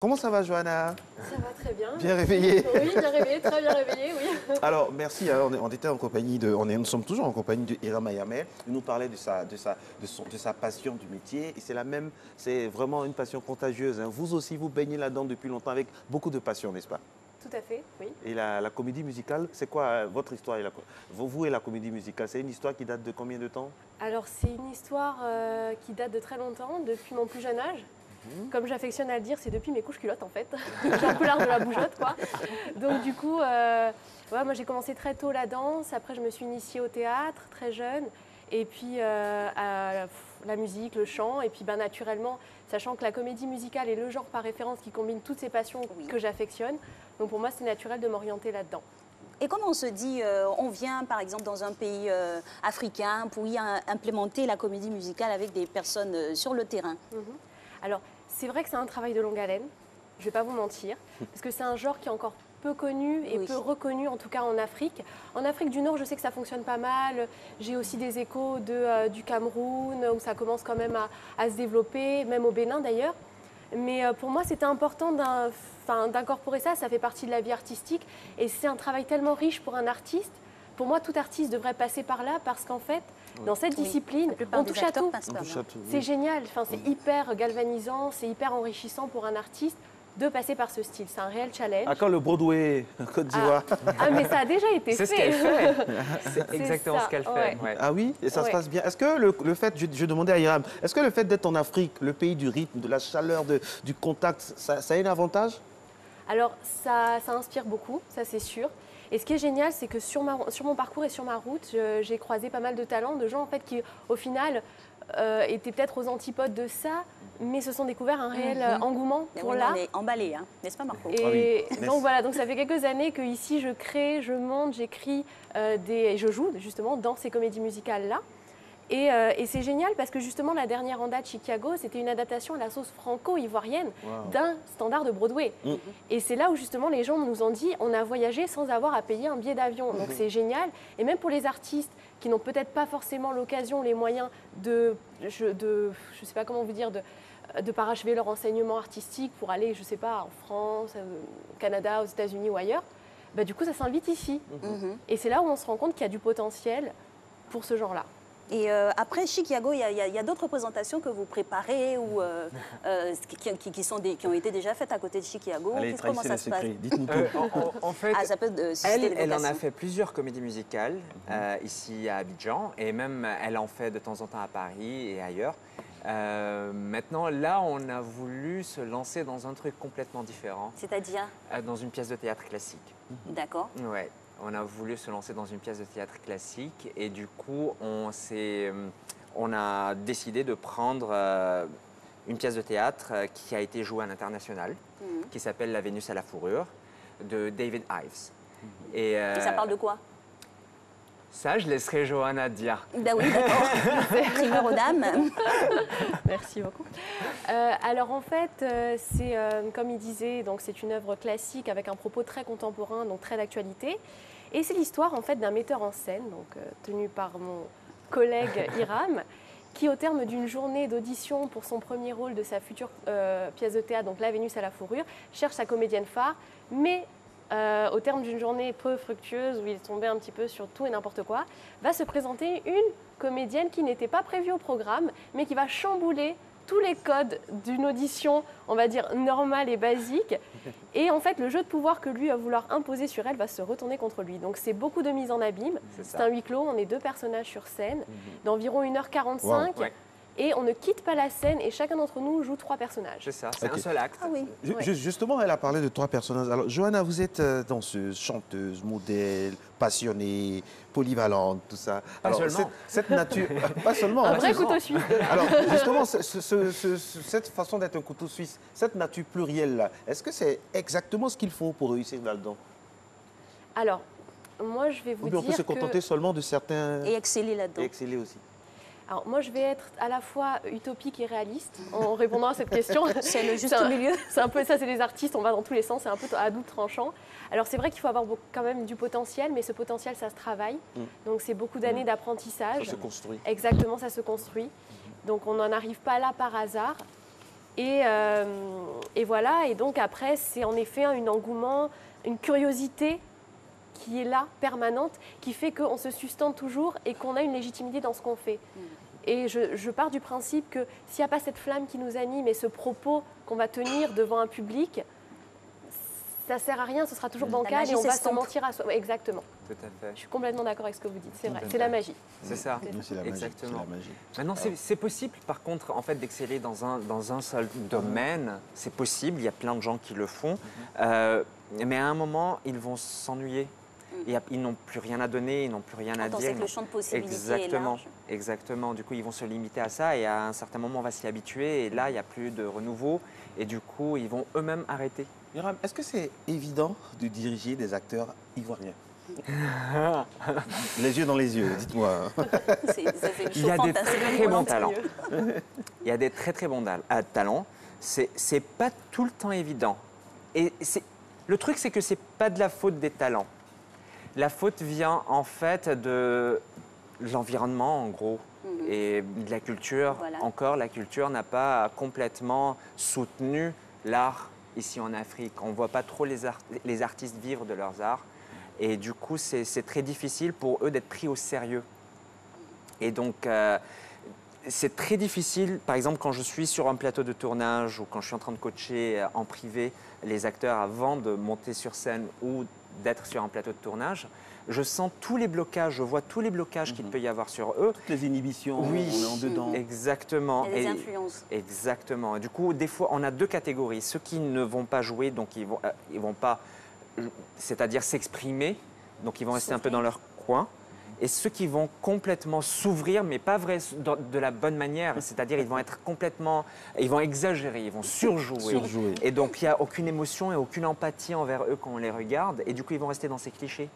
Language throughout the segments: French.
Comment ça va, Johanna? Ça va très bien. Bien réveillée? Oui, bien réveillée, très bien réveillée, oui. Alors, merci. On était en compagnie nous sommes toujours en compagnie de Hiram Ayameh. Il nous parlait de sa passion du métier. Et c'est vraiment une passion contagieuse, hein. Vous aussi, vous baignez là-dedans depuis longtemps avec beaucoup de passion, n'est-ce pas? Tout à fait, oui. Et la comédie musicale, c'est quoi votre histoire vous et la comédie musicale, c'est une histoire qui date de combien de temps? Alors, c'est une histoire qui date de très longtemps, depuis mon plus jeune âge. Comme j'affectionne à le dire, c'est depuis mes couches culottes en fait. J'ai un peu l'art de la bougeotte quoi. Donc du coup, ouais, moi j'ai commencé très tôt la danse, après je me suis initiée au théâtre très jeune, et puis à la musique, le chant, et puis ben, naturellement, sachant que la comédie musicale est le genre par référence qui combine toutes ces passions que j'affectionne, donc pour moi c'est naturel de m'orienter là-dedans. Et comment on se dit, on vient par exemple dans un pays africain pour y implémenter la comédie musicale avec des personnes sur le terrain? Alors, c'est vrai que c'est un travail de longue haleine, je ne vais pas vous mentir, parce que c'est un genre qui est encore peu connu et peu reconnu, en tout cas en Afrique. En Afrique du Nord, je sais que ça fonctionne pas mal. J'ai aussi des échos du Cameroun, où ça commence quand même à se développer, même au Bénin d'ailleurs. Mais pour moi, c'était important d'incorporer ça, ça fait partie de la vie artistique. Et c'est un travail tellement riche pour un artiste. Pour moi, tout artiste devrait passer par là, parce qu'en fait, dans cette discipline, on touche à tout. C'est génial, enfin, c'est hyper galvanisant, c'est hyper enrichissant pour un artiste de passer par ce style. C'est un réel challenge. À quand le Broadway, Côte d'Ivoire? Mais ça a déjà été fait. C'est ce qu'elle fait. C'est exactement ce qu'elle fait. Ouais. Ouais. Ah oui? Et ça se passe bien. Est-ce que le fait, je demandais à Hiram, est-ce que le fait d'être en Afrique, le pays du rythme, de la chaleur, du contact, ça a un avantage? Alors, ça inspire beaucoup, ça c'est sûr. Et ce qui est génial, c'est que sur mon parcours et sur ma route, j'ai croisé pas mal de talents, de gens en fait qui, au final, étaient peut-être aux antipodes de ça, mais se sont découverts un réel engouement pour l'art. On est emballés, hein, n'est-ce pas Marco? Et donc voilà, donc ça fait quelques années que ici je crée, je monte, j'écris et je joue justement dans ces comédies musicales-là. Et c'est génial parce que justement la dernière en date, Chicago, c'était une adaptation à la sauce franco-ivoirienne d'un standard de Broadway. Et c'est là où justement les gens nous ont dit on a voyagé sans avoir à payer un billet d'avion. Donc c'est génial. Et même pour les artistes qui n'ont peut-être pas forcément l'occasion, les moyens je sais pas comment vous dire, de parachever leur enseignement artistique pour aller, je sais pas, en France, au Canada, aux États-Unis ou ailleurs, bah, du coup ça s'invite ici. Et c'est là où on se rend compte qu'il y a du potentiel pour ce genre-là. Et après Chicago, il y a d'autres représentations que vous préparez ou qui ont été déjà faites à côté de Chicago. Allez, Comment ça se passe? Dites-nous tout. En fait, ça peut elle en a fait plusieurs comédies musicales ici à Abidjan, et même elle en fait de temps en temps à Paris et ailleurs. Maintenant, là, on a voulu se lancer dans un truc complètement différent. C'est-à-dire? Dans une pièce de théâtre classique. D'accord. Ouais. On a voulu se lancer dans une pièce de théâtre classique, et du coup, on a décidé de prendre une pièce de théâtre qui a été jouée à l'international, qui s'appelle La Vénus à la fourrure, de David Ives. Et ça parle de quoi? Ça, je laisserai Johanna dire. Ben oui, d'accord. Honneur aux dames. Merci beaucoup. Alors en fait, c'est comme il disait, donc c'est une œuvre classique avec un propos très contemporain, donc très d'actualité. Et c'est l'histoire en fait d'un metteur en scène, donc tenu par mon collègue Hiram, qui au terme d'une journée d'audition pour son premier rôle de sa future pièce de théâtre, donc La Vénus à la fourrure, cherche sa comédienne phare, mais au terme d'une journée peu fructueuse où il est tombé un petit peu sur tout et n'importe quoi, va se présenter une comédienne qui n'était pas prévue au programme, mais qui va chambouler tous les codes d'une audition, on va dire, normale et basique. Et en fait, le jeu de pouvoir que lui va vouloir imposer sur elle va se retourner contre lui. Donc c'est beaucoup de mise en abîme. C'est un huis clos, on est deux personnages sur scène, d'environ 1h45. Wow. Et on ne quitte pas la scène et chacun d'entre nous joue 3 personnages. C'est ça, c'est un seul acte. Ah oui. Justement, elle a parlé de 3 personnages. Alors, Johanna, vous êtes danseuse, chanteuse, modèle, passionnée, polyvalente, tout ça. Alors, cette nature... Pas seulement. Un vrai couteau suisse. Alors, justement, cette façon d'être un couteau suisse, cette nature plurielle-là, est-ce que c'est exactement ce qu'il faut pour réussir là-dedans? Alors, moi, je vais vous dire on peut se contenter seulement de certains... Et exceller là-dedans. Et exceller aussi. Alors moi, je vais être à la fois utopique et réaliste en répondant à cette question. C'est le juste milieu. C'est un peu ça, c'est les artistes, on va dans tous les sens, c'est un peu à double tranchant. Alors c'est vrai qu'il faut avoir quand même du potentiel, mais ce potentiel, ça se travaille. Donc c'est beaucoup d'années d'apprentissage. Ça se construit. Exactement, ça se construit. Donc on n'en arrive pas là par hasard. Et voilà, et donc après, c'est en effet un engouement, une curiosité qui est là, permanente, qui fait qu'on se sustente toujours et qu'on a une légitimité dans ce qu'on fait. Et je pars du principe que s'il n'y a pas cette flamme qui nous anime et ce propos qu'on va tenir devant un public, ça ne sert à rien, ce sera toujours bancal et on va se mentir à soi. Ouais, exactement. Tout à fait. Je suis complètement d'accord avec ce que vous dites, c'est vrai, c'est la magie. C'est ça, C'est la magie, exactement. c'est la magie. Maintenant, c'est possible, par contre, en fait, d'exceller dans un seul domaine. C'est possible, il y a plein de gens qui le font. Mais à un moment, ils vont s'ennuyer. Ils n'ont plus rien à donner, ils n'ont plus rien à dire. On sait que le champ de possibilités Exactement, est large. exactement. Du coup, ils vont se limiter à ça et à un certain moment, on va s'y habituer. Et là, il n'y a plus de renouveau. Et du coup, ils vont eux-mêmes arrêter. Myriam, est-ce que c'est évident de diriger des acteurs ivoiriens? Les yeux dans les yeux, dites-moi. Il y a des très bons talents. Il y a des très bons talents. C'est pas tout le temps évident. Et le truc, c'est que c'est pas de la faute des talents. La faute vient en fait de l'environnement, en gros, et de la culture. Voilà. Encore, la culture n'a pas complètement soutenu l'art ici en Afrique. On ne voit pas trop les artistes vivre de leurs arts. Et du coup, c'est très difficile pour eux d'être pris au sérieux. Et donc, c'est très difficile, par exemple, quand je suis sur un plateau de tournage ou quand je suis en train de coacher en privé les acteurs avant de monter sur scène ou d'être sur un plateau de tournage, je sens tous les blocages, je vois tous les blocages qu'il peut y avoir sur eux. Toutes les inhibitions, Oui, on est en dedans. Exactement. Il y a des influences. Exactement. Et du coup, des fois, on a deux catégories. Ceux qui ne vont pas jouer, donc ils vont pas, c'est-à-dire s'exprimer, donc ils vont rester un peu dans leur coin. Et ceux qui vont complètement s'ouvrir, mais pas vrai de la bonne manière, c'est-à-dire ils vont être complètement, ils vont exagérer, ils vont surjouer. Et donc il n'y a aucune émotion et aucune empathie envers eux quand on les regarde, et du coup ils vont rester dans ces clichés.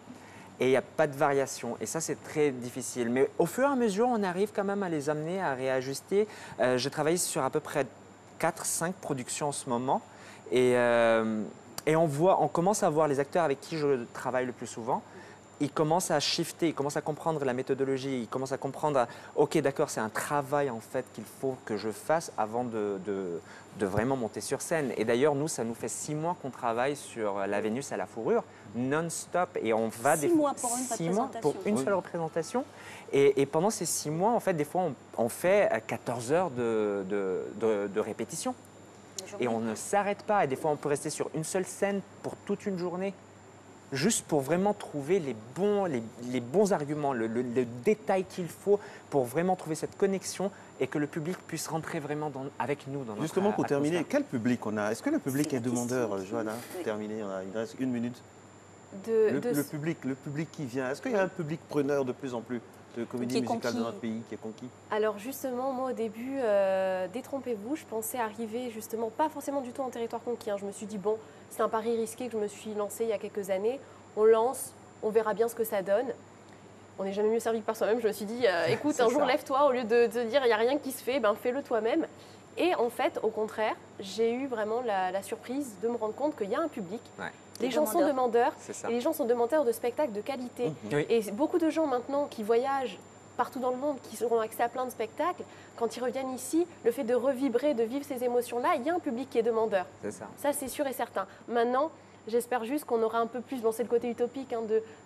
Et il n'y a pas de variation, et ça c'est très difficile. Mais au fur et à mesure, on arrive quand même à les amener, à réajuster. Je travaille sur à peu près 4-5 productions en ce moment, et on commence à voir les acteurs avec qui je travaille le plus souvent. Ils commencent à shifter, ils commencent à comprendre la méthodologie, ils commencent à comprendre, ok d'accord, c'est un travail en fait qu'il faut que je fasse avant de vraiment monter sur scène. Et d'ailleurs, nous, ça nous fait 6 mois qu'on travaille sur La Vénus à la fourrure, non-stop. Et on va 6 mois pour une 6 mois pour une Oui. seule représentation. Et pendant ces 6 mois, en fait, des fois, on fait 14 heures de répétition. Et on ne s'arrête pas. Et des fois, on peut rester sur une seule scène pour toute une journée. Juste pour vraiment trouver les bons arguments, le détail qu'il faut pour vraiment trouver cette connexion et que le public puisse rentrer vraiment avec nous dans notre Justement, pour terminer, atmosphère. quel public on a? Est-ce que le public C'est est la demandeur, question. Johanna? Oui. Pour terminer, il reste 1 minute. De- Le public qui vient, est-ce qu'il y a un public preneur de plus en plus de comédie Qui est musicale conquis. dans notre pays, qui est conquis? Alors justement, moi au début, détrompez-vous, je pensais arriver justement pas forcément du tout en territoire conquis. Hein. Je me suis dit, bon, c'est un pari risqué que je me suis lancé il y a quelques années. On lance, on verra bien ce que ça donne. On n'est jamais mieux servi que par soi-même. Je me suis dit, écoute, un jour ça. lève-toi, au lieu de te dire, il n'y a rien qui se fait, ben, fais-le toi-même. Et en fait, au contraire, j'ai eu vraiment la surprise de me rendre compte qu'il y a un public. Ouais. Les gens sont demandeurs C'est ça. et les gens sont demandeurs de spectacles de qualité. Oui. Et beaucoup de gens maintenant qui voyagent partout dans le monde, qui auront accès à plein de spectacles, quand ils reviennent ici, le fait de revibrer, de vivre ces émotions-là, il y a un public qui est demandeur. C'est ça. Ça, c'est sûr et certain. Maintenant, j'espère juste qu'on aura un peu plus, bon, c'est le côté utopique, hein,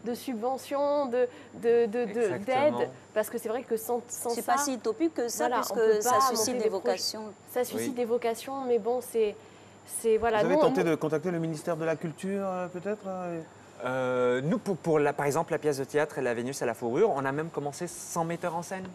de subventions, d'aide, Exactement. parce que c'est vrai que sans C'est ça, pas si utopique que ça, voilà, on puisque peut ça pas suscite monter des des vocations. ça suscite Oui. des vocations, mais bon, c'est voilà. Vous avez Nous, tenté de contacter le ministère de la Culture, peut-être? Nous, par exemple, la pièce de théâtre La Vénus à la fourrure, on a même commencé sans metteur en scène.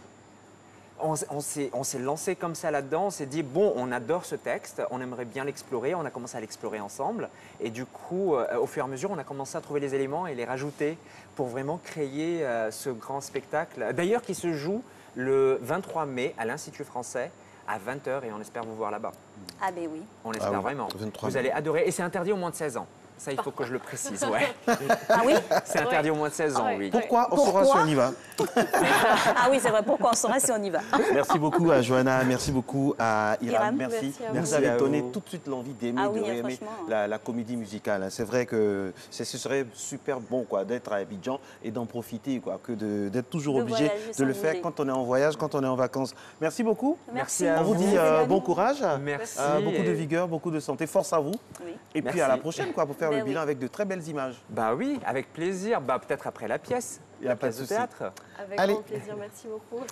On s'est lancé comme ça là-dedans, on s'est dit, bon, on adore ce texte, on aimerait bien l'explorer, on a commencé à l'explorer ensemble. Et du coup, au fur et à mesure, on a commencé à trouver les éléments et les rajouter pour vraiment créer ce grand spectacle. D'ailleurs, qui se joue le 23 mai à l'Institut français à 20h et on espère vous voir là-bas. Ah ben oui. On l'espère Ah oui, vraiment. 23 Vous mai. allez adorer. Et c'est interdit aux moins de 16 ans. Ça, il faut que je le précise, ouais. Ah oui? C'est interdit au moins de 16 ans, Ouais. oui. Pourquoi? On saura si on y va. Ah oui, c'est vrai. Pourquoi on saura si on y va? Merci beaucoup à Johanna, merci beaucoup à Hiram. Hiram, Merci. merci à vous. Vous Merci avez à donné vous. tout de suite l'envie d'aimer, Ah de oui, réaimer franchement. la comédie musicale. C'est vrai que ce serait super bon quoi, d'être à Abidjan et d'en profiter, quoi, que d'être toujours De obligé voyager de sans le faire bouger. quand on est en voyage, quand on est en vacances. Merci beaucoup. Merci à On vous vous. dit Merci, bon Dani. courage, Merci. beaucoup de vigueur, beaucoup de santé, force à vous. Oui. Et puis Merci. à la prochaine quoi, pour faire Ben le oui. bilan avec de très belles images. Bah oui, avec plaisir. Bah peut-être après la pièce. Il y a La pas de pièce de souci. théâtre. Avec Allez. grand plaisir, merci beaucoup.